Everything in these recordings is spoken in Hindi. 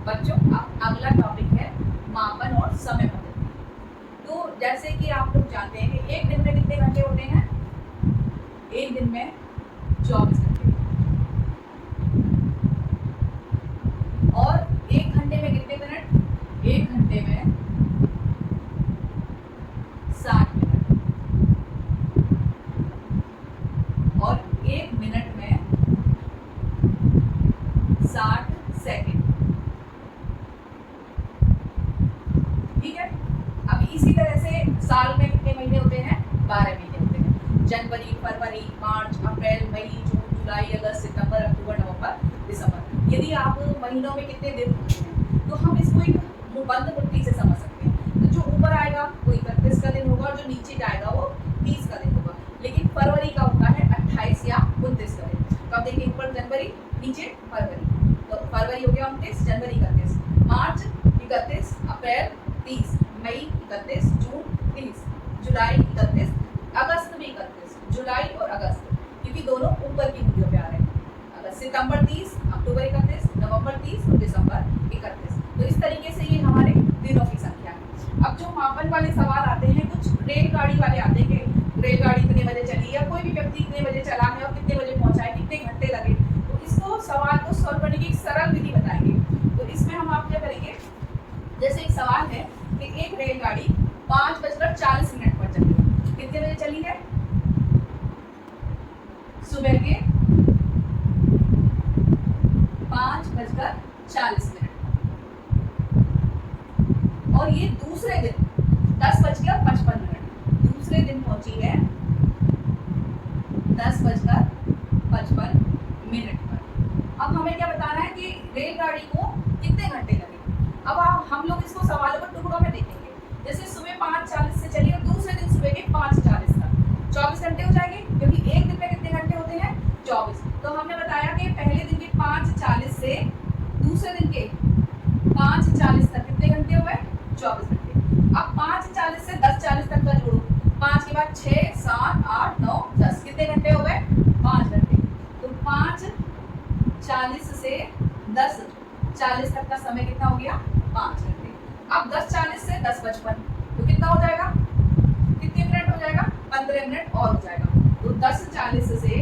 बच्चों अब अगला टॉपिक है मापन और समय पद्धति। तो जैसे कि आप लोग जानते हैं कि एक दिन में कितने घंटे होते हैं? एक दिन में 24 घंटे। और एक घंटे में कितने मिनट? एक घंटे में 60 मिनट। और एक मिनट में 60 सेकंड। ठीक है। अब इसी तरह से साल में कितने महीने होते हैं? 12 महीने होते हैं। जनवरी, फरवरी, मार्च, अप्रैल, मई, जून, जुलाई, अगस्त, सितंबर, अक्टूबर, नवंबर, दिसंबर। यदि आप महीनों में कितने दिन होते हैं तो हम इसको एक बंद मुट्ठी से समझ सकते हैं। तो जो ऊपर आएगा वो 31 का दिन होगा और जो नीचे जाएगा वो 30 का दिन होगा। लेकिन फरवरी का होता है 28 या 29 का दिन। तो आप देखिए ऊपर जनवरी, नीचे फरवरी। तो फरवरी हो गया 29, जनवरी 31, मार्च 31, अप्रैल 30, मई 31, जून 30, जुलाई 31, अगस्त भी 31, जुलाई और अगस्त, क्योंकि दोनों ऊपर की मुट्ठियों पे आ रहे हैं। अगस्त, सितंबर 30, अक्टूबर 31, नवंबर 30 और दिसंबर 31। तो इस तरीके से ये हमारे दिनों की संख्या है। अब जो मापन वाले सवाल आते हैं, कुछ रेलगाड़ी वाले आते हैं कि रेलगाड़ी कितने बजे चली या कोई भी व्यक्ति कितने बजे चला है और कितने बजे पहुंचा है, कितने घंटे लगे। तो इसको सवाल को सॉल्व करने की एक सरल विधि बताएंगे। तो इसमें हम आप क्या करेंगे, जैसे एक सवाल है कि एक रेलगाड़ी 5:40 पर चली है। कितने बजे चली है? सुबह के 5:40। और ये दूसरे दिन 10:55। दूसरे दिन पहुंची है 10:55 पर। अब हमें क्या बताना है कि रेलगाड़ी को कितने घंटे लगे। अब हम लोग इसको सवालों को टुकड़ों में देखेंगे। जैसे सुबह 5:40 से चली और दूसरे दिन सुबह के 5:40 तक 24 घंटे हो जाएंगे, क्योंकि एक दिन में कितने घंटे होते हैं? 24। तो हमने बताया कि पहले दिन के 5:40 से दूसरे दिन के 5:40 तक कितने घंटे हो गए? 24 घंटे। अब 5:40 से 10:40 तक का जोड़ो। 5 के बाद 6, 7, 8, 9, 10, कितने घंटे हो गए? 5 घंटे। तो 5:40 से 10:40 तक का समय कितना हो गया? 5 घंटे। अब 10:40 से 10:55 तो कितना हो जाएगा? कितने मिनट हो जाएगा? 15 मिनट और हो जाएगा। तो 10:40 से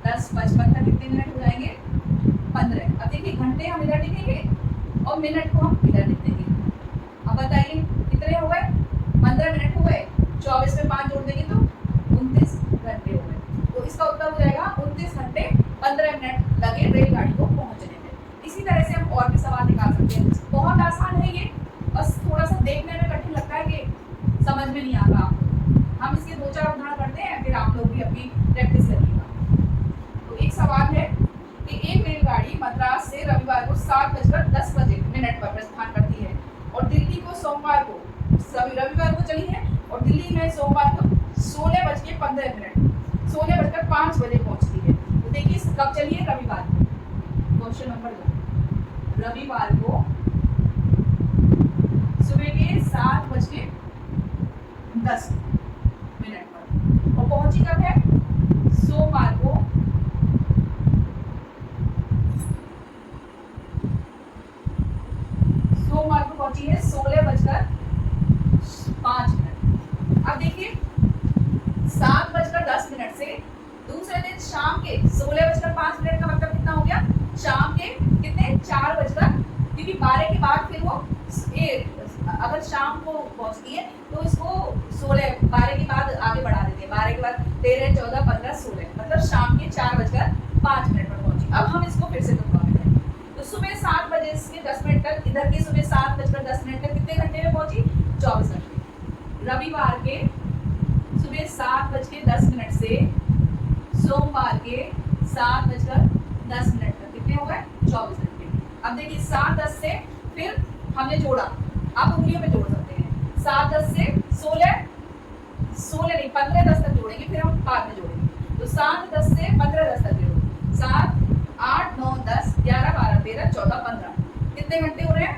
10:55 तक कितने मिनट हो जाएंगे? 15। अब देखिए घंटे हम इधर लिखेंगे और मिनट को हम इधर लिख देंगे। अब बताइए कितने हो गए? 15 मिनट हो गए। 24 में 5 जोड़ देंगे तो 29 घंटे हो गए। तो इसका उत्तर हो जाएगा 29 घंटे 15 मिनट लगे रेलगाड़ी को पहुंचने में। इसी तरह से हम और भी सवाल निकाल सकते हैं। बहुत आसान है ये, बस थोड़ा सा देखने में कठिन लगता है कि समझ में नहीं आता आपको। हम इसके 2-4 उदाहरण करते हैं, फिर आप लोग भी अपनी प्रैक्टिस करिएगा। तो एक सवाल है कि एक रेलगाड़ी मद्रास से रविवार को 7:10 पर प्रस्थान करती है और दिल्ली को सोमवार को रविवार को चली है और दिल्ली में सोमवार को 16:15 16:05 बजे पहुंचती है। तो देखिए कब चली है? रविवार को। क्वेश्चन नंबर 2, रविवार को सुबह के 7:10 पर और पहुंची कब है? सोमवार को पहुंची है 16:05। अब देखिए 7:10 से दूसरे दिन शाम के 16:05 का मतलब कितना हो गया? शाम के कितने? 4 क्योंकि 12 के बाद फिर वो अगर शाम को पहुंचती है तो इसको 12 के बाद आगे बढ़ा देते हैं। 12 के बाद 13, 14, 15, 16 मतलब शाम के 4:05 पर पहुंची। अब हम इसको फिर से दोहरा देंगे। तो सुबह 7:10 तक, इधर के सुबह 7:10 तक कितने घंटे में पहुंची? 24 घंटे। रविवार के सुबह 7:10 से सोमवार के 7:10 तक कितने हो गए? 24 घंटे। अब देखिए 7:10 से फिर हमने जोड़ा, आप उंगलियों में जोड़ सकते हैं। 7:10 से 16 नहीं 15:10 तक जोड़ेंगे, फिर हम बाद में जोड़ेंगे। तो 7:10 से 15:10 तक जोड़ो। 7, 8, 9, 10, 11, 12, 13, 14, 15 कितने घंटे हो रहे हैं?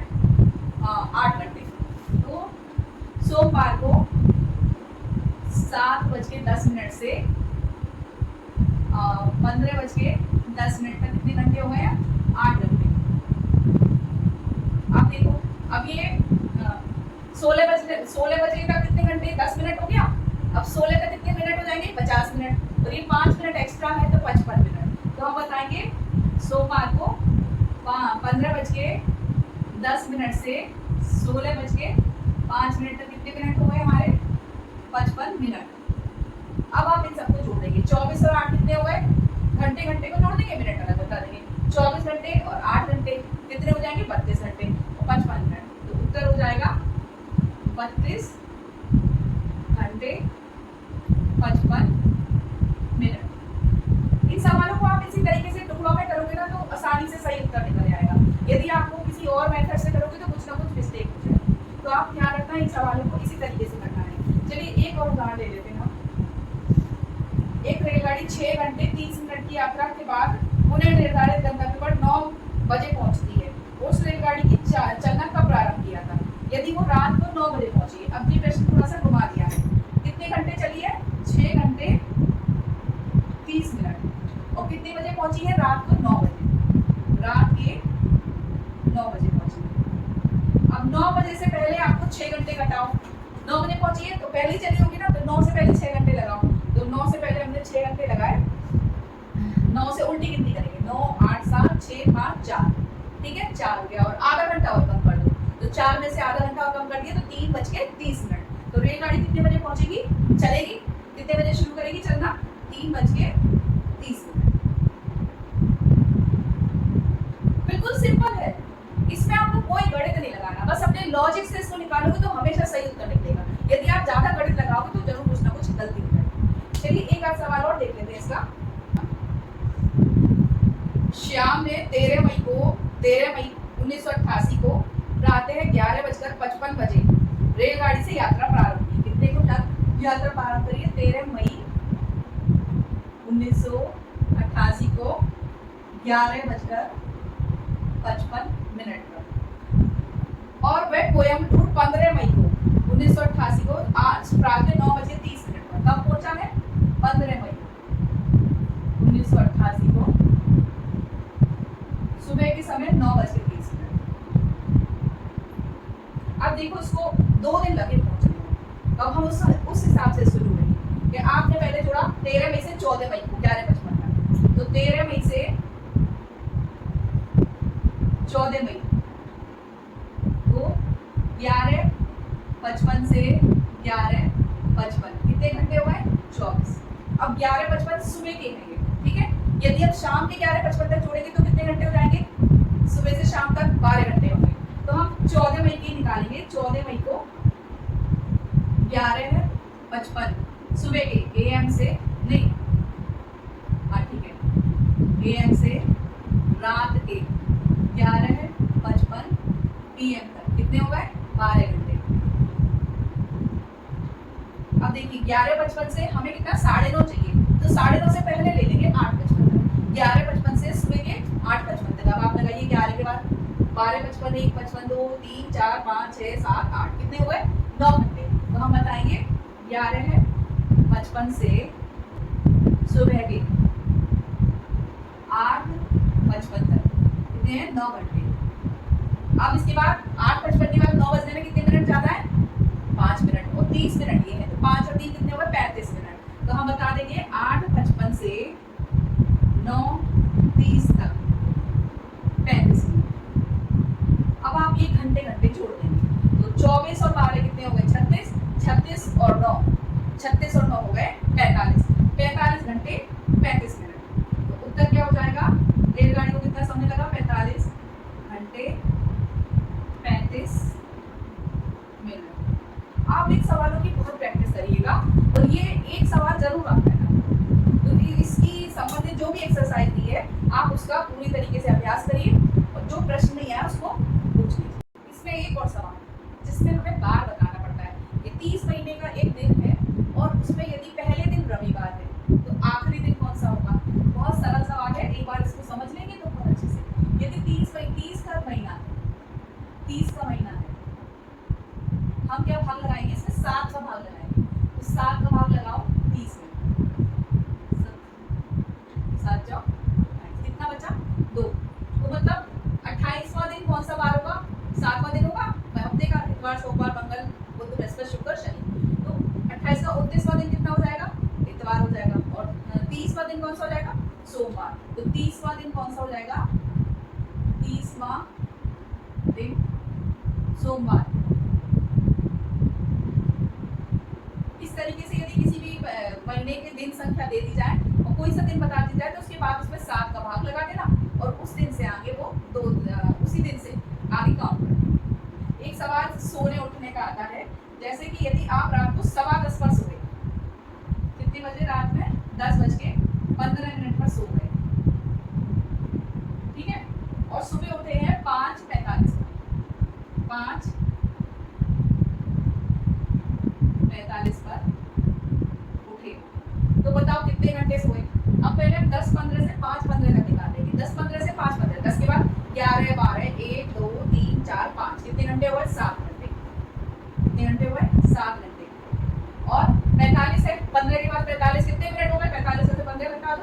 8 घंटे। तो सोमवार को 7:10 से 15:10 तक कितने घंटे हो गए हैं? 8 घंटे। 16 बजे का कितने घंटे, 10 मिनट हो गया। अब 16 का कितने मिनट हो जाएंगे, 50 मिनट, और ये 5 मिनट एक्स्ट्रा है तो 55 मिनट। तो हम बताएंगे सोमवार को 15:10 से 16:05 तक कितने मिनट हो गए हमारे, 55 मिनट। अब आप इन सबको जोड़ देंगे, 24 और 8 कितने हो गए, घंटे घंटे को जोड़ देंगे, मिनट अलग बता देंगे। 24 घंटे और 8 घंटे कितने हो जाएंगे, 32 घंटे और 55 मिनट। तो उत्तर हो जाएगा 32 घंटे 55 मिनट। इन सवालों को आप इसी तरीके से टुकड़ों में करोगे ना तो आसानी से सही उत्तर निकल आएगा। यदि आपको किसी और मेथड से करोगे तो कुछ ना कुछ मिस्टेक हो जाएगा। तो आप ध्यान रखना इन सवालों को इसी तरीके से करना है। चलिए एक और उदाहरण ले लेते हैं हम। एक रेलगाड़ी 6 घंटे 30 मिनट की यात्रा के बाद पुणे निर्धारित गंतव्य पर 9 बजे पहुंचती है। उस रेलगाड़ी की चलना कब प्रारंभ किया था, यदि वो रात को 9 बजे पहुंची। अब ये प्रश्न थोड़ा सा घुमा दिया है। कितने घंटे चली है, 6 घंटे 30 मिनट, और कितने बजे पहुंची है, रात को 9 बजे, रात के 9 बजे पहुंची। अब 9 बजे से पहले आपको 6 घंटे घटाओ। 9 बजे पहुंची है तो पहले चली होगी ना, तो 9 से पहले 6 घंटे लगाओ। तो 9 से पहले हमने 6 घंटे लगाए, 9 से उल्टी गिनती करेंगे, 9 8 7 6 5 4, ठीक है, 4 हो गया, और आधा घंटा और कम कर दो। तो 4 में से आधा घंटा और कम कर दिया तो 3:30 मिनट। तो रेलगाड़ी कितने बजे पहुंचेगी, चलेगी, कितने बजे शुरू करेगी चलना, 3:30 मिनट। बिल्कुल सिंपल है, इसमें आपको कोई गणित नहीं लगाना, बस अपने लॉजिक से इसको निकालोगे तो हमेशा सही उत्तर निकलेगा। यदि आप ज्यादा गणित लगाओगे तो जरूर कुछ ना कुछ गलती हो जाएगी। चलिए एक आध सवाल और देख लेते हैं इसका। श्याम ने 13 मई 1988 को प्रातः 11:55 रेलगाड़ी से यात्रा प्रारंभ की। कितने को यात्रा प्रारंभ करी है, 13 मई 1988 को 11:55 पर, और वह कोयम्बटूर 15 मई को 1988 को प्रातः 9:30 पर कब पहुंचा है, 15 मई 1988 को सुबह के समय 9:30। अब देखो इसको 2 दिन लगे पहुंचने में। अब हम उस हिसाब से शुरू करेंगे कि आपने पहले जोड़ा 13 मई से 14 मई को 11:55 तक, तो 13 मई से 14 मई को 11:55 से 11:55 कितने घंटे हो गए, 24। अब 11:55 सुबह के हैं ये, ठीक है। यदि हम शाम के 11:55 तक जोड़ेंगे तो कितने घंटे हो जाएंगे, सुबह से शाम तक 12 घंटे होंगे। तो हम 14 मई की निकालेंगे, 14 मई को 11:55 सुबह के AM से नहीं, हाँ ठीक है, AM से रात के 11:55 PM तक कितने हो गए, 12 घंटे। अब देखिए 11:55 से हमें कितना 9:30 चाहिए, तो 9:30 से पहले ले लेंगे 8:55 तक। 11:55 से सुबह के 8:55 तक। अब आप लगाइए 11 के बाद 12:55 1:55 2 3 4 5 6 7 8 कितने हुए, 9 घंटे। तो हम बताएंगे 11:55 से सुबह के 8:55 तक कितने हैं, 9 घंटे। अब इसके बाद 8:55 के बाद 9 बजने में कितने मिनट ज्यादा है, 5 मिनट, और 30 मिनट ये है, तो 5 और 3 कितने हो गए, 35 मिनट। तो हम बता देंगे 8:55 से 9:30 तक 35 मिनट। अब आप ये घंटे घंटे जोड़ देंगे, तो 24 और 12 कितने हो गए, 36, 36 और 9, 36 और 9 हो गए 45, 45 घंटे 35 मिनट। तो उत्तर क्या हो जाएगा, रेलगाड़ी को कितना समय लगा, 45 घंटे 35 मिनट। आप इन सवालों की बहुत प्रैक्टिस करिएगा, और ये एक सवाल जरूर आता है ना, तो इसकी संबंधित जो भी एक्सरसाइज दी है आप उसका पूरी तरीके से अभ्यास करिए, और जो प्रश्न नहीं आया उसको पूछ लीजिए। इसमें एक और सवाल जिसमें हमें बार बताना पड़ता है कि 30 महीने का एक दिन है, और उसमें यदि पहले दिन रविवार है तो आखिरी दिन कौन सा होगा। बहुत सरल सवाल है, एक बार इसको समझ लेंगे तो बहुत अच्छे से। यदि 30 का महीना है, 30 का महीना है, हम क्या भाग लगाएंगे, इसमें 7 का भाग लगाएंगे, तो 7 का भाग लगाओ 30 में, 7 जाओ कितना बचा, 2। तो मतलब 28वां दिन कौन सा बार होगा, 7वां दिन होगा। हफ्ते का इतवार सोमवार मंगल 30वां दिन सोमवार। इस तरीके से यदि किसी भी महीने के दिन संख्या दे दी जाए और कोई सा दिन बता दी जाए तो उसके बाद उसमें 7 का भाग लगा देना और उस दिन से आगे वो उसी दिन से आगे काउंट करना। एक सवाल सोने उठने का आता है, जैसे कि यदि आप रात को 10:15 पर सोए, कितने बजे रात में 10:15 पर सो गए, ठीक है, और सुबह उठे हैं 5:45 पर, 5:45 पर उठे, तो बताओ कितने घंटे सोए। अब पहले हम 10:15 से 5:15 का निकालेंगे। 10:15 से 5:15, 10 के बाद 11, 12, 1, 2, 3, 4, 5, कितने घंटे हुए? 7 घंटे। कितने घंटे हुए? 7 घंटे। और 45 है, 15 के बाद 45 कितने मिनट हो गए? 45 में से 15 घटा दो,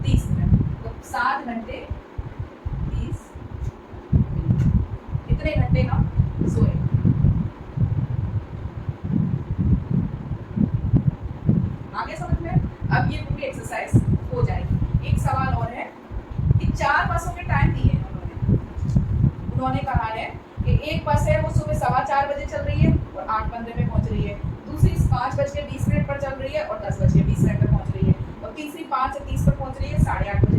30 मिनट। तो 7 घंटे 30 मिनट। कितने घंटे हम सोए? आगे समझ में? अब ये पूरी एक्सरसाइज हो जाएगी। एक सवाल और है कि 4 बसों के टाइम दिए हैं उन्होंने कहा है कि एक बस है वो सुबह 4:15 बजे चल रही है और 8:15 पे पहुंच रही है, दूसरी 5:20 पर चल रही है और 10:20 पर पहुंच रही है, और तीसरी 5:30 पर पहुंच रही है, 8:30 बजे